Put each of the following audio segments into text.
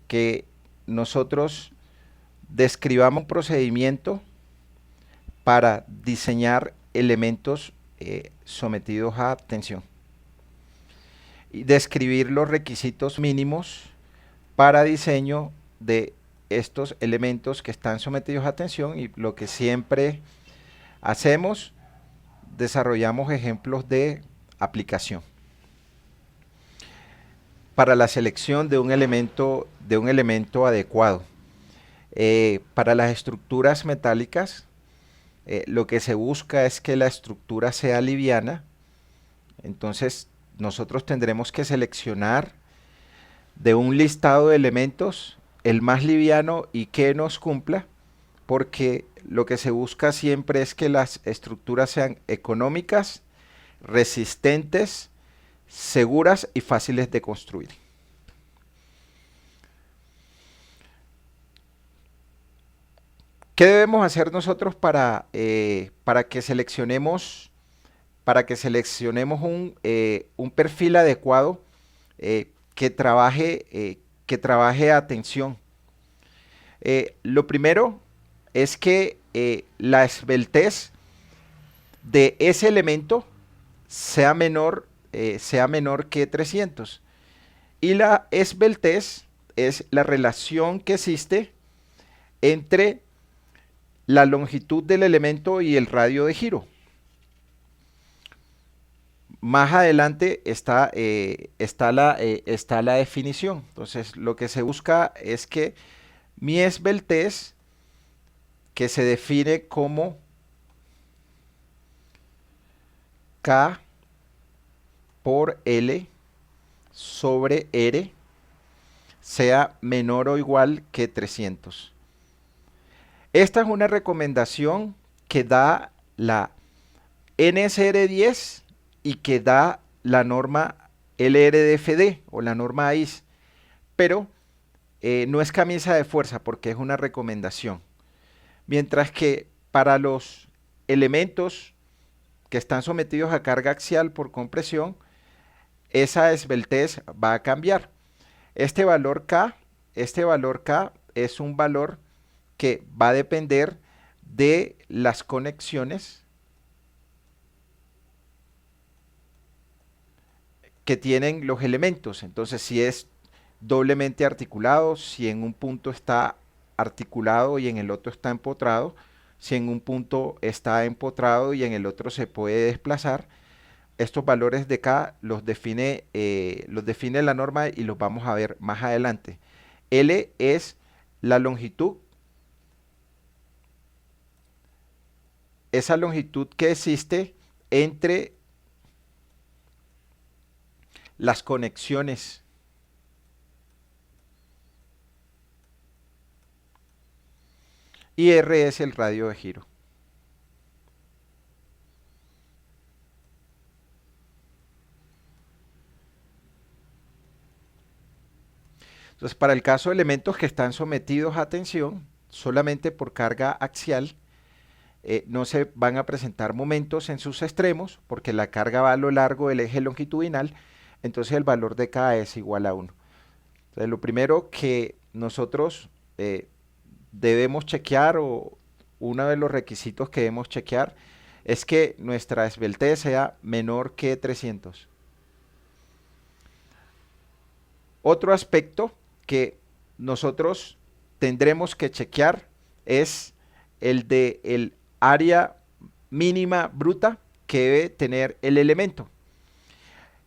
que nosotros describamos un procedimiento para diseñar elementos sometidos a tensión y describir los requisitos mínimos para diseño de estos elementos que están sometidos a tensión. Y lo que siempre hacemos, desarrollamos ejemplos de aplicación para la selección de un elemento adecuado. Para las estructuras metálicas, lo que se busca es que la estructura sea liviana. Entonces nosotros tendremos que seleccionar de un listado de elementos el más liviano y que nos cumpla, porque lo que se busca siempre es que las estructuras sean económicas, resistentes, seguras y fáciles de construir. ¿Qué debemos hacer nosotros para que seleccionemos un perfil adecuado que trabaje a tensión? Lo primero es que la esbeltez de ese elemento sea menor que 300. Y la esbeltez es la relación que existe entre la longitud del elemento y el radio de giro. Más adelante está la definición. Entonces, lo que se busca es que mi esbeltez, que se define como K por L sobre R, sea menor o igual que 300. Esta es una recomendación que da la NSR 10 y que da la norma LRDFD o la norma AIS, pero no es camisa de fuerza porque es una recomendación. Mientras que para los elementos que están sometidos a carga axial por compresión, esa esbeltez va a cambiar. Este valor K es un valor que va a depender de las conexiones que tienen los elementos. Entonces, si es doblemente articulado, si en un punto está articulado y en el otro está empotrado, si en un punto está empotrado y en el otro se puede desplazar, estos valores de K los define la norma y los vamos a ver más adelante. L es la longitud, esa longitud que existe entre las conexiones y R es el radio de giro. Entonces, para el caso de elementos que están sometidos a tensión solamente por carga axial, no se van a presentar momentos en sus extremos porque la carga va a lo largo del eje longitudinal. Entonces el valor de K es igual a 1. Entonces, lo primero que nosotros debemos chequear, o uno de los requisitos que debemos chequear, es que nuestra esbeltez sea menor que 300. Otro aspecto que nosotros tendremos que chequear es el de el área mínima bruta que debe tener el elemento.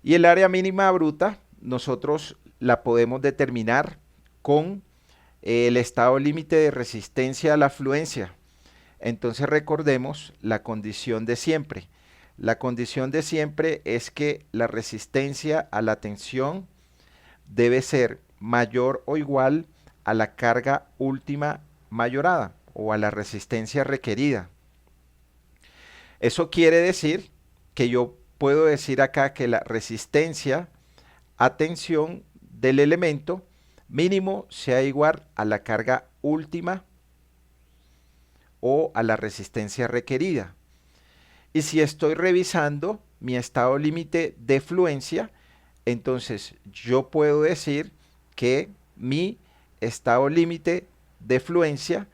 Y el área mínima bruta nosotros la podemos determinar con el estado límite de resistencia a la fluencia. Entonces recordemos la condición de siempre. La condición de siempre es que la resistencia a la tensión debe ser mayor o igual a la carga última mayorada o a la resistencia requerida. Eso quiere decir que yo puedo decir acá que la resistencia a tensión del elemento mínimo sea igual a la carga última o a la resistencia requerida. Y si estoy revisando mi estado límite de fluencia, entonces yo puedo decir que mi estado límite de fluencia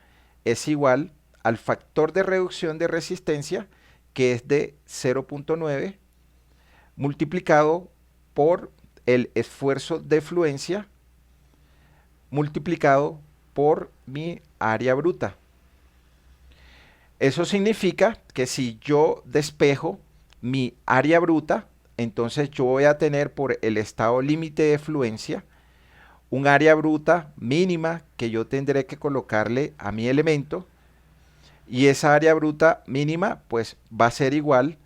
es igual al factor de reducción de resistencia, que es de 0.9, multiplicado por el esfuerzo de fluencia, multiplicado por mi área bruta. Eso significa que si yo despejo mi área bruta, entonces yo voy a tener por el estado límite de fluencia un área bruta mínima que yo tendré que colocarle a mi elemento, y esa área bruta mínima pues va a ser igual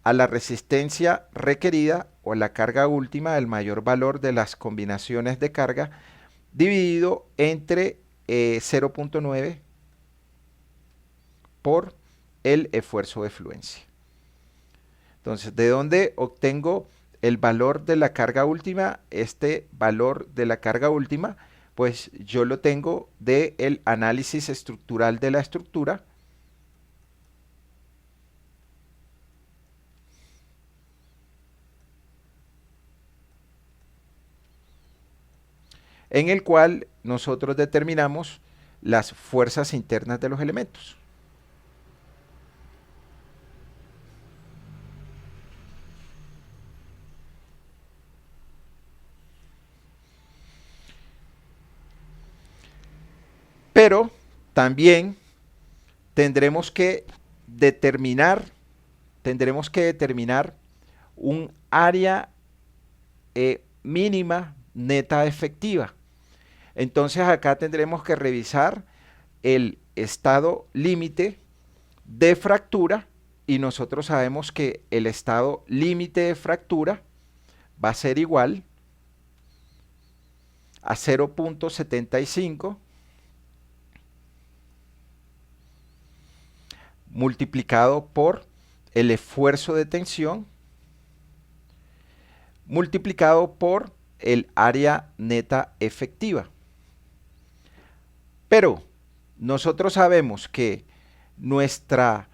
a la resistencia requerida o la carga última del mayor valor de las combinaciones de carga dividido entre 0.9 por el esfuerzo de fluencia. Entonces, ¿de dónde obtengo el valor de la carga última? Este valor de la carga última, pues yo lo tengo del análisis estructural de la estructura, en el cual nosotros determinamos las fuerzas internas de los elementos. Pero también tendremos que determinar, un área mínima neta efectiva. Entonces acá tendremos que revisar el estado límite de fractura, y nosotros sabemos que el estado límite de fractura va a ser igual a 0.75 multiplicado por el esfuerzo de tensión multiplicado por el área neta efectiva. Pero nosotros sabemos que nuestra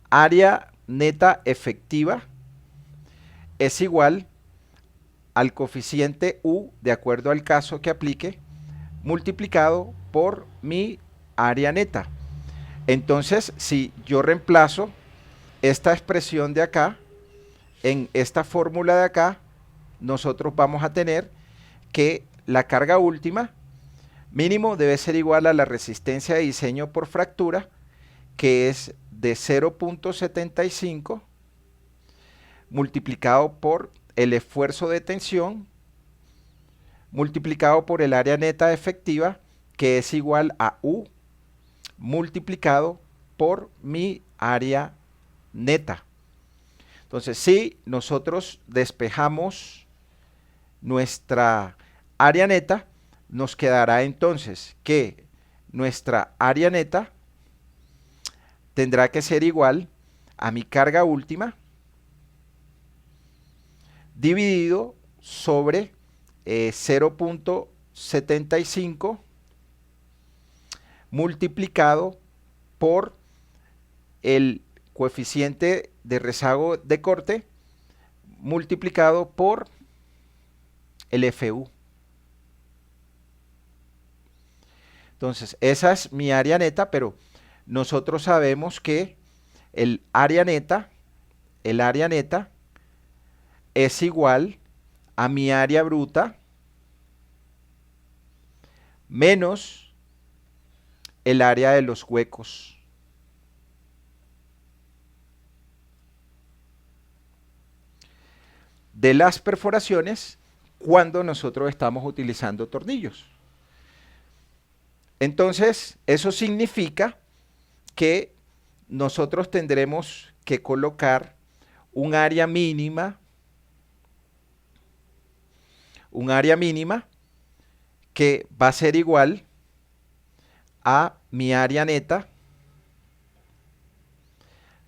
área neta efectiva es igual al coeficiente U, de acuerdo al caso que aplique, multiplicado por mi área neta. Entonces, si yo reemplazo esta expresión de acá en esta fórmula de acá, nosotros vamos a tener que la carga última mínimo debe ser igual a la resistencia de diseño por fractura, que es de 0.75 multiplicado por el esfuerzo de tensión multiplicado por el área neta efectiva, que es igual a U multiplicado por mi área neta. Entonces, si nosotros despejamos nuestra área neta, nos quedará entonces que nuestra área neta tendrá que ser igual a mi carga última dividido sobre 0.75 multiplicado por el coeficiente de rezago de corte multiplicado por el FU. Entonces, esa es mi área neta, pero nosotros sabemos que el área neta es igual a mi área bruta menos el área de los huecos. De las perforaciones cuando nosotros estamos utilizando tornillos. Entonces, eso significa que nosotros tendremos que colocar un área mínima que va a ser igual a mi área neta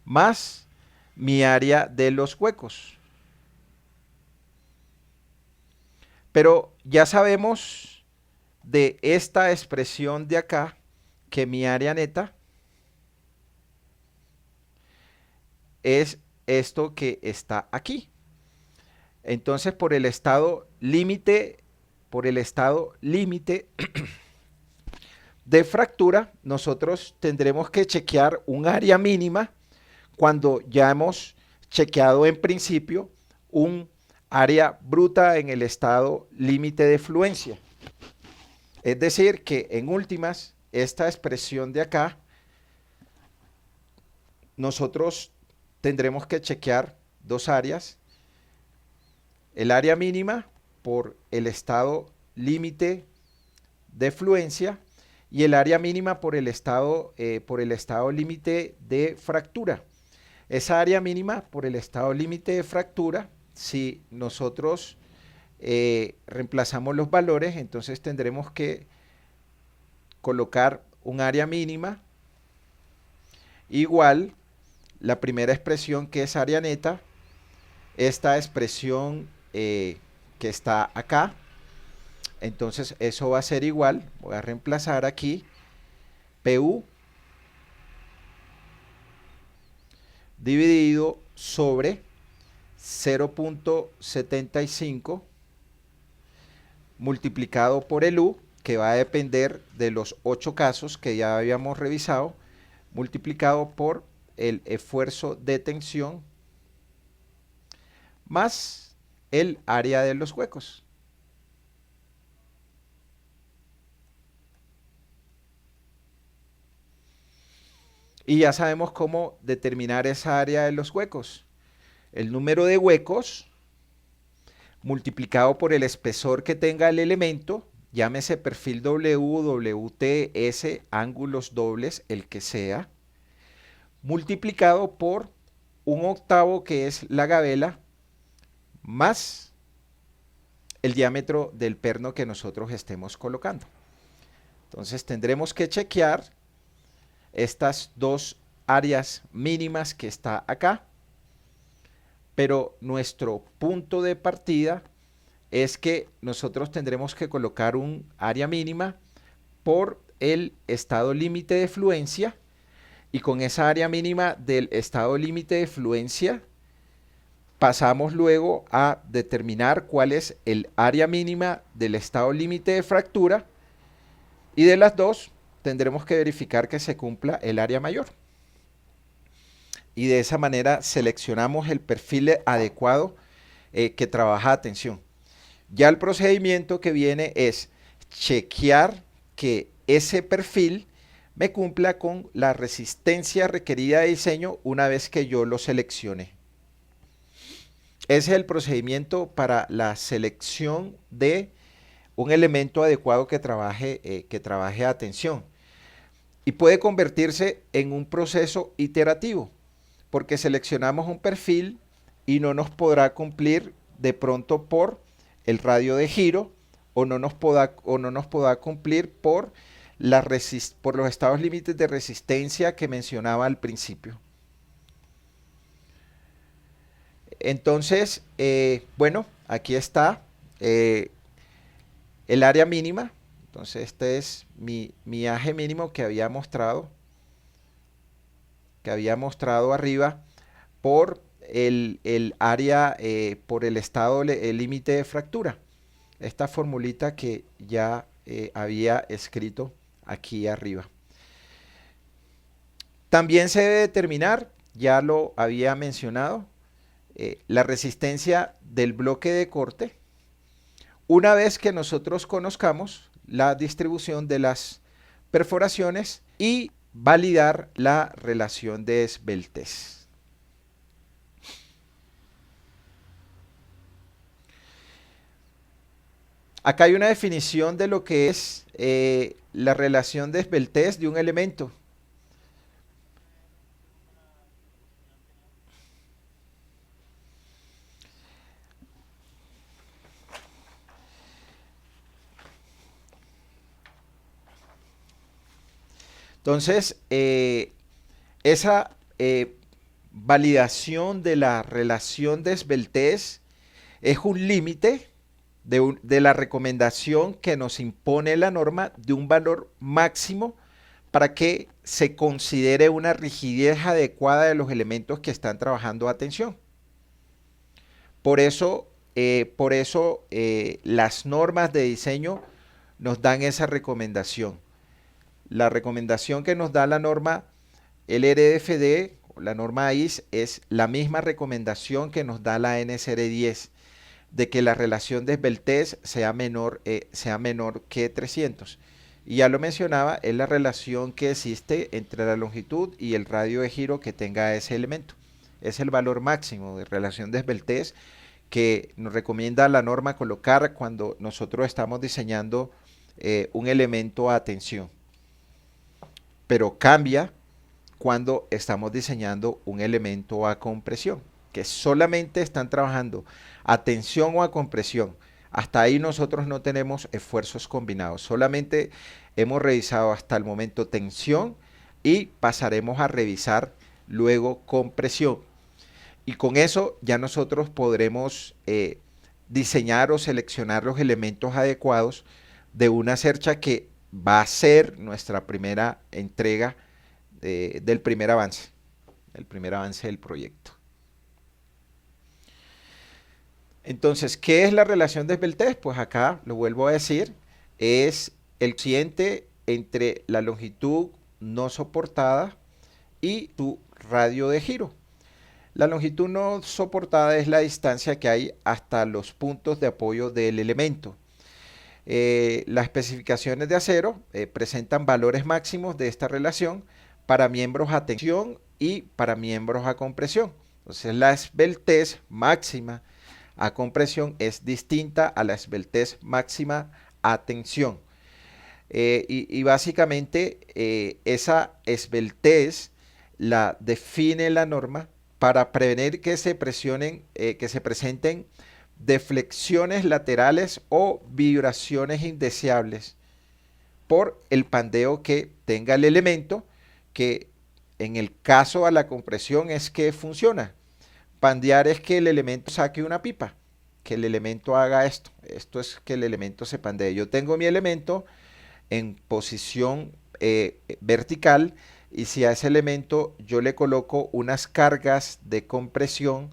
más mi área de los huecos. Pero ya sabemos de esta expresión de acá que mi área neta es esto que está aquí. Entonces, por el estado límite de fractura, nosotros tendremos que chequear un área mínima cuando ya hemos chequeado en principio un área bruta en el estado límite de fluencia. Es decir, que en últimas, esta expresión de acá, nosotros tendremos que chequear dos áreas. El área mínima por el estado límite de fluencia y el área mínima por el estado límite de fractura. Esa área mínima por el estado límite de fractura, si nosotros reemplazamos los valores, entonces tendremos que colocar un área mínima igual la primera expresión, que es área neta, esta expresión que está acá. Entonces eso va a ser igual, voy a reemplazar aquí PU dividido sobre 0.75 multiplicado por el U, que va a depender de los 8 casos que ya habíamos revisado, multiplicado por el esfuerzo de tensión más el área de los huecos. Y ya sabemos cómo determinar esa área de los huecos. El número de huecos multiplicado por el espesor que tenga el elemento, llámese perfil W, WT, S, ángulos dobles, el que sea, multiplicado por un octavo, que es la gabela, más el diámetro del perno que nosotros estemos colocando. Entonces tendremos que chequear estas dos áreas mínimas que está acá, pero nuestro punto de partida es que nosotros tendremos que colocar un área mínima por el estado límite de fluencia, y con esa área mínima del estado límite de fluencia pasamos luego a determinar cuál es el área mínima del estado límite de fractura, y de las dos tendremos que verificar que se cumpla el área mayor. Y de esa manera seleccionamos el perfil adecuado que trabaja a tensión. Ya el procedimiento que viene es chequear que ese perfil me cumpla con la resistencia requerida de diseño una vez que yo lo seleccione. Ese es el procedimiento para la selección de un elemento adecuado que trabaje a tensión. Y puede convertirse en un proceso iterativo, porque seleccionamos un perfil y no nos podrá cumplir de pronto por el radio de giro, o no nos podrá cumplir por los estados límites de resistencia que mencionaba al principio. Entonces, bueno, aquí está el área mínima. Entonces este es mi aje mínimo que había mostrado arriba, por el área, por el estado límite de fractura. Esta formulita que ya había escrito aquí arriba. También se debe determinar, ya lo había mencionado, la resistencia del bloque de corte, una vez que nosotros conozcamos la distribución de las perforaciones y validar la relación de esbeltez. Acá hay una definición de lo que es la relación de esbeltez de un elemento. Entonces, esa validación de la relación de esbeltez es un límite de la recomendación que nos impone la norma de un valor máximo para que se considere una rigidez adecuada de los elementos que están trabajando a tensión. Por eso por eso las normas de diseño nos dan esa recomendación. La recomendación que nos da la norma LRFD, la norma AIS, es la misma recomendación que nos da la NSR 10, de que la relación de esbeltez sea menor que 300. Y ya lo mencionaba, es la relación que existe entre la longitud y el radio de giro que tenga ese elemento. Es el valor máximo de relación de esbeltez que nos recomienda la norma colocar cuando nosotros estamos diseñando un elemento a tensión. Pero cambia cuando estamos diseñando un elemento a compresión, que solamente están trabajando a tensión o a compresión. Hasta ahí nosotros no tenemos esfuerzos combinados, solamente hemos revisado hasta el momento tensión y pasaremos a revisar luego compresión. Y con eso ya nosotros podremos diseñar o seleccionar los elementos adecuados de una cercha que va a ser nuestra primera entrega del primer avance, del proyecto. Entonces, ¿qué es la relación de esbeltez? Pues acá, lo vuelvo a decir, es el cociente entre la longitud no soportada y tu radio de giro. La longitud no soportada es la distancia que hay hasta los puntos de apoyo del elemento. Las especificaciones de acero presentan valores máximos de esta relación para miembros a tensión y para miembros a compresión. Entonces la esbeltez máxima a compresión es distinta a la esbeltez máxima a tensión. Y básicamente esa esbeltez la define la norma para prevenir que se presenten deflexiones laterales o vibraciones indeseables por el pandeo que tenga el elemento, que en el caso a la compresión es que funciona. Pandear es que el elemento saque una pipa, que el elemento haga esto. Esto es que el elemento se pandee. Yo tengo mi elemento en posición vertical y si a ese elemento yo le coloco unas cargas de compresión,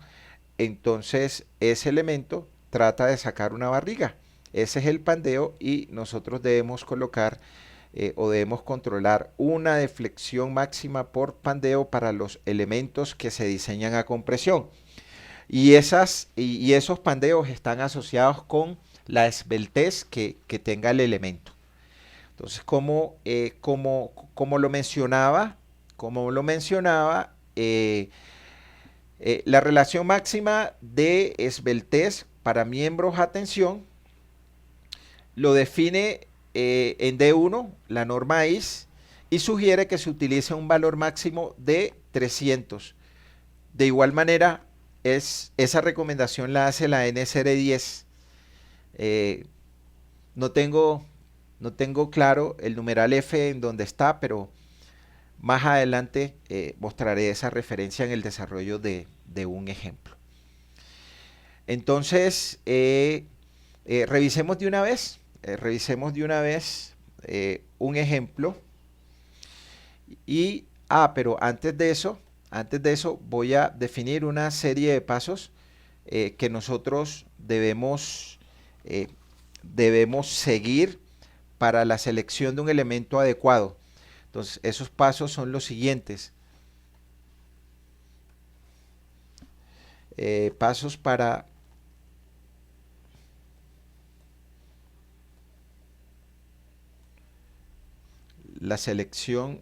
entonces ese elemento trata de sacar una barriga. Ese es el pandeo y nosotros debemos colocar o debemos controlar una deflexión máxima por pandeo para los elementos que se diseñan a compresión. Y esos pandeos están asociados con la esbeltez que tenga el elemento. Entonces, como lo mencionaba, la relación máxima de esbeltez para miembros a tensión lo define en D1 la norma AIS y sugiere que se utilice un valor máximo de 300. De igual manera, esa recomendación la hace la NSR 10. No tengo claro el numeral F en dónde está, pero más adelante mostraré esa referencia en el desarrollo de un ejemplo. Entonces, revisemos de una vez, un ejemplo. Pero antes de eso voy a definir una serie de pasos que nosotros debemos seguir para la selección de un elemento adecuado. Entonces, esos pasos son los siguientes. Pasos para la selección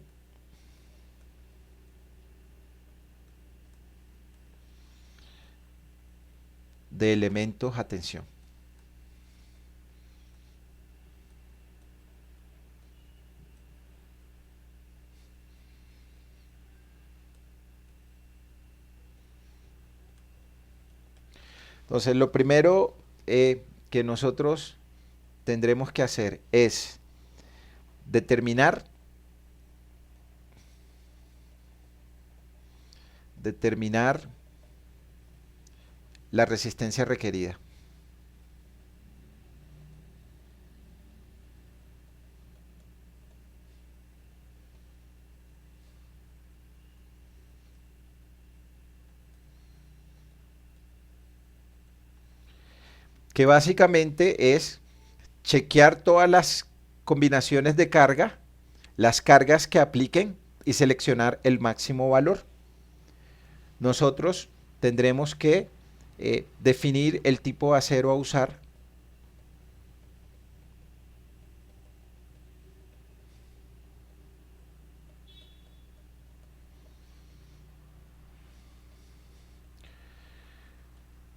de elementos a tensión. Entonces, lo primero que nosotros tendremos que hacer es determinar la resistencia requerida. que básicamente es chequear todas las combinaciones de carga, las cargas que apliquen y seleccionar el máximo valor. Nosotros tendremos que definir el tipo de acero a usar.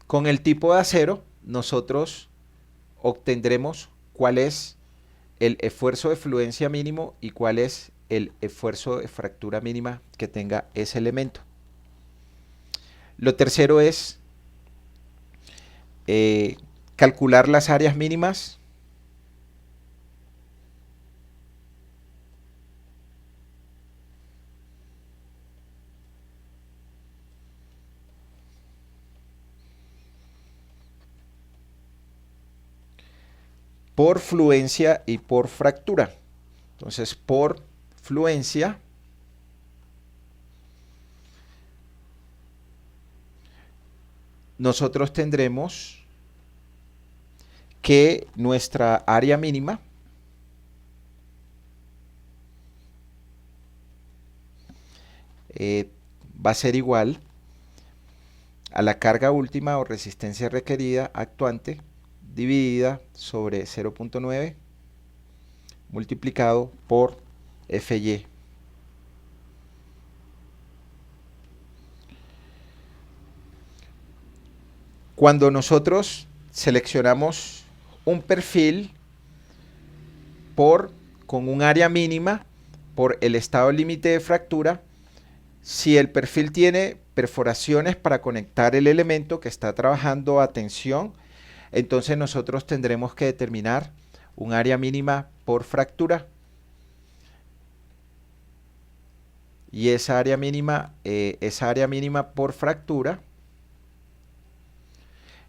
Con el tipo de acero, nosotros obtendremos cuál es el esfuerzo de fluencia mínimo y cuál es el esfuerzo de fractura mínima que tenga ese elemento. Lo tercero es calcular las áreas mínimas por fluencia y por fractura. Entonces, por fluencia, nosotros tendremos que nuestra área mínima va a ser igual a la carga última o resistencia requerida actuante dividida sobre 0.9 multiplicado por FY. Cuando nosotros seleccionamos un perfil con un área mínima por el estado límite de fractura, si el perfil tiene perforaciones para conectar el elemento que está trabajando a tensión, entonces nosotros tendremos que determinar un área mínima por fractura. Y esa área mínima por fractura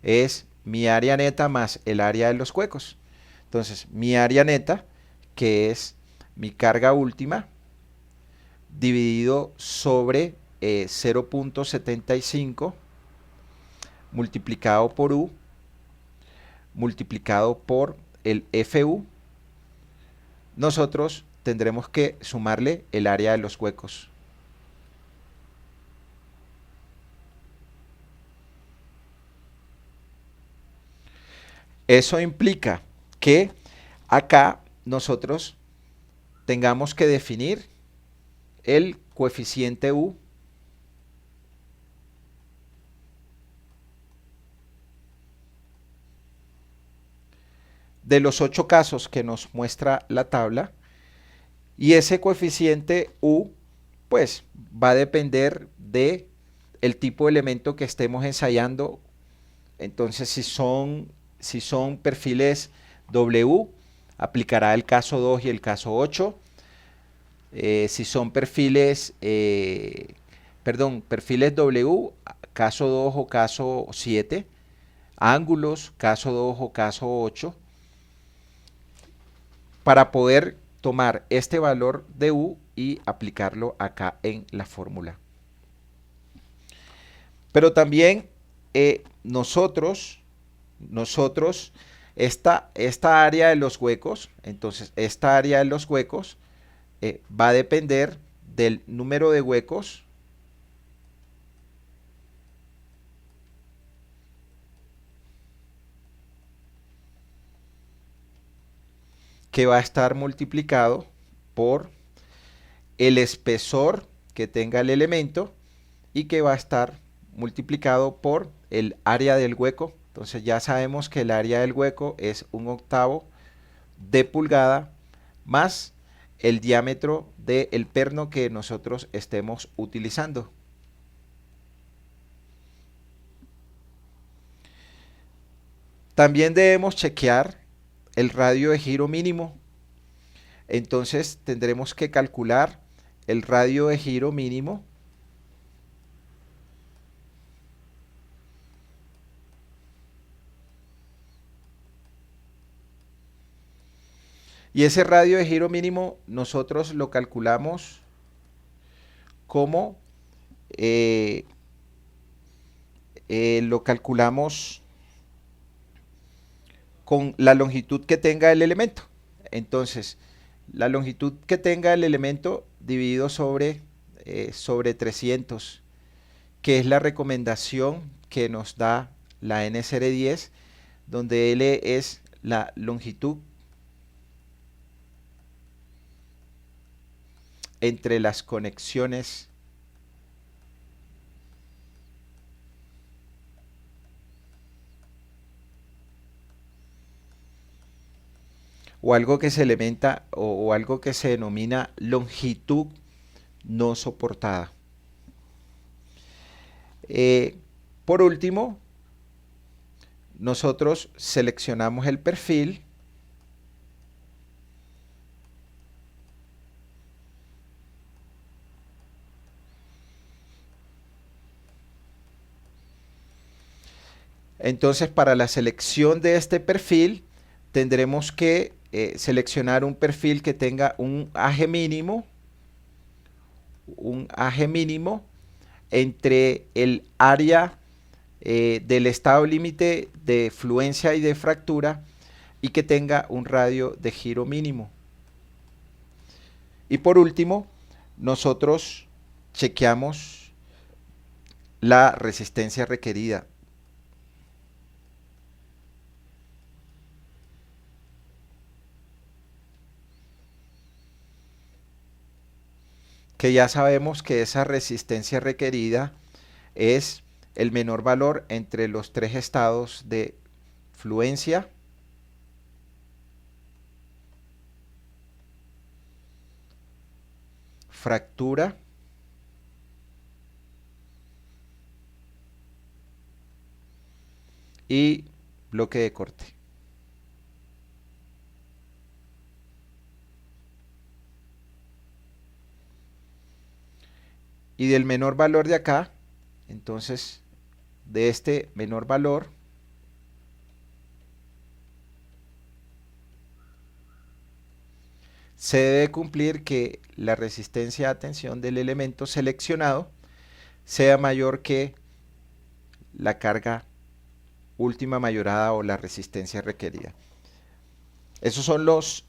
es mi área neta más el área de los huecos. Entonces, mi área neta, que es mi carga última, dividido sobre 0.75 multiplicado por U, multiplicado por el FU, nosotros tendremos que sumarle el área de los huecos. Eso implica que acá nosotros tengamos que definir el coeficiente U de los 8 casos que nos muestra la tabla, y ese coeficiente U pues va a depender de el tipo de elemento que estemos ensayando. Entonces si son perfiles W, aplicará el caso 2 y el caso 8. Si son perfiles W, caso 2 o caso 7, ángulos, caso 2 o caso 8, para poder tomar este valor de U y aplicarlo acá en la fórmula. Pero también nosotros, esta área de los huecos, entonces esta área de los huecos va a depender del número de huecos que va a estar multiplicado por el espesor que tenga el elemento y que va a estar multiplicado por el área del hueco. Entonces ya sabemos que el área del hueco es 1/8 de pulgada más el diámetro del perno que nosotros estemos utilizando. También debemos chequear el radio de giro mínimo. Entonces tendremos que calcular el radio de giro mínimo y ese radio de giro mínimo nosotros lo calculamos como con la longitud que tenga el elemento. Entonces, la longitud que tenga el elemento dividido sobre 300, que es la recomendación que nos da la NSR10, donde L es la longitud entre las conexiones o algo que se elementa o algo que se denomina longitud no soportada. Por último, nosotros seleccionamos el perfil entonces para la selección de este perfil tendremos que seleccionar un perfil que tenga un aje mínimo entre el área del estado límite de fluencia y de fractura y que tenga un radio de giro mínimo. Y por último, nosotros chequeamos la resistencia requerida. Que ya sabemos que esa resistencia requerida es el menor valor entre los tres estados de fluencia, fractura y bloque de corte. Y del menor valor de acá, entonces de este menor valor, se debe cumplir que la resistencia a tensión del elemento seleccionado sea mayor que la carga última mayorada o la resistencia requerida. Esos son los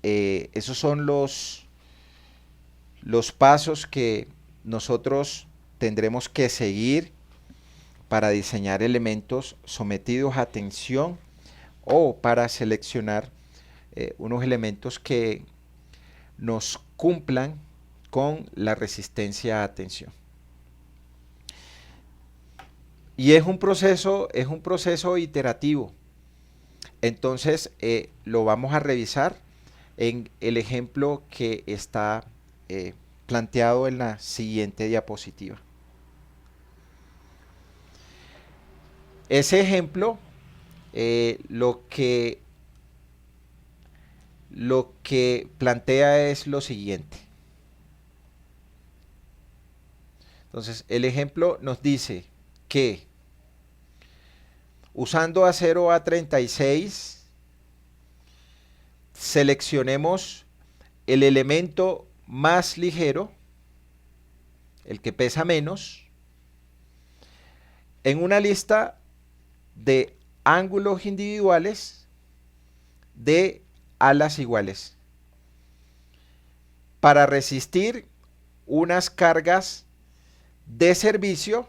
pasos que nosotros tendremos que seguir para diseñar elementos sometidos a tensión o para seleccionar unos elementos que nos cumplan con la resistencia a tensión. Y es un proceso iterativo. Entonces lo vamos a revisar en el ejemplo que está planteado en la siguiente diapositiva. Ese ejemplo lo que plantea es lo siguiente. Entonces el ejemplo nos dice que usando acero A36 seleccionemos el elemento más ligero, el que pesa menos, en una lista de ángulos individuales de alas iguales para resistir unas cargas de servicio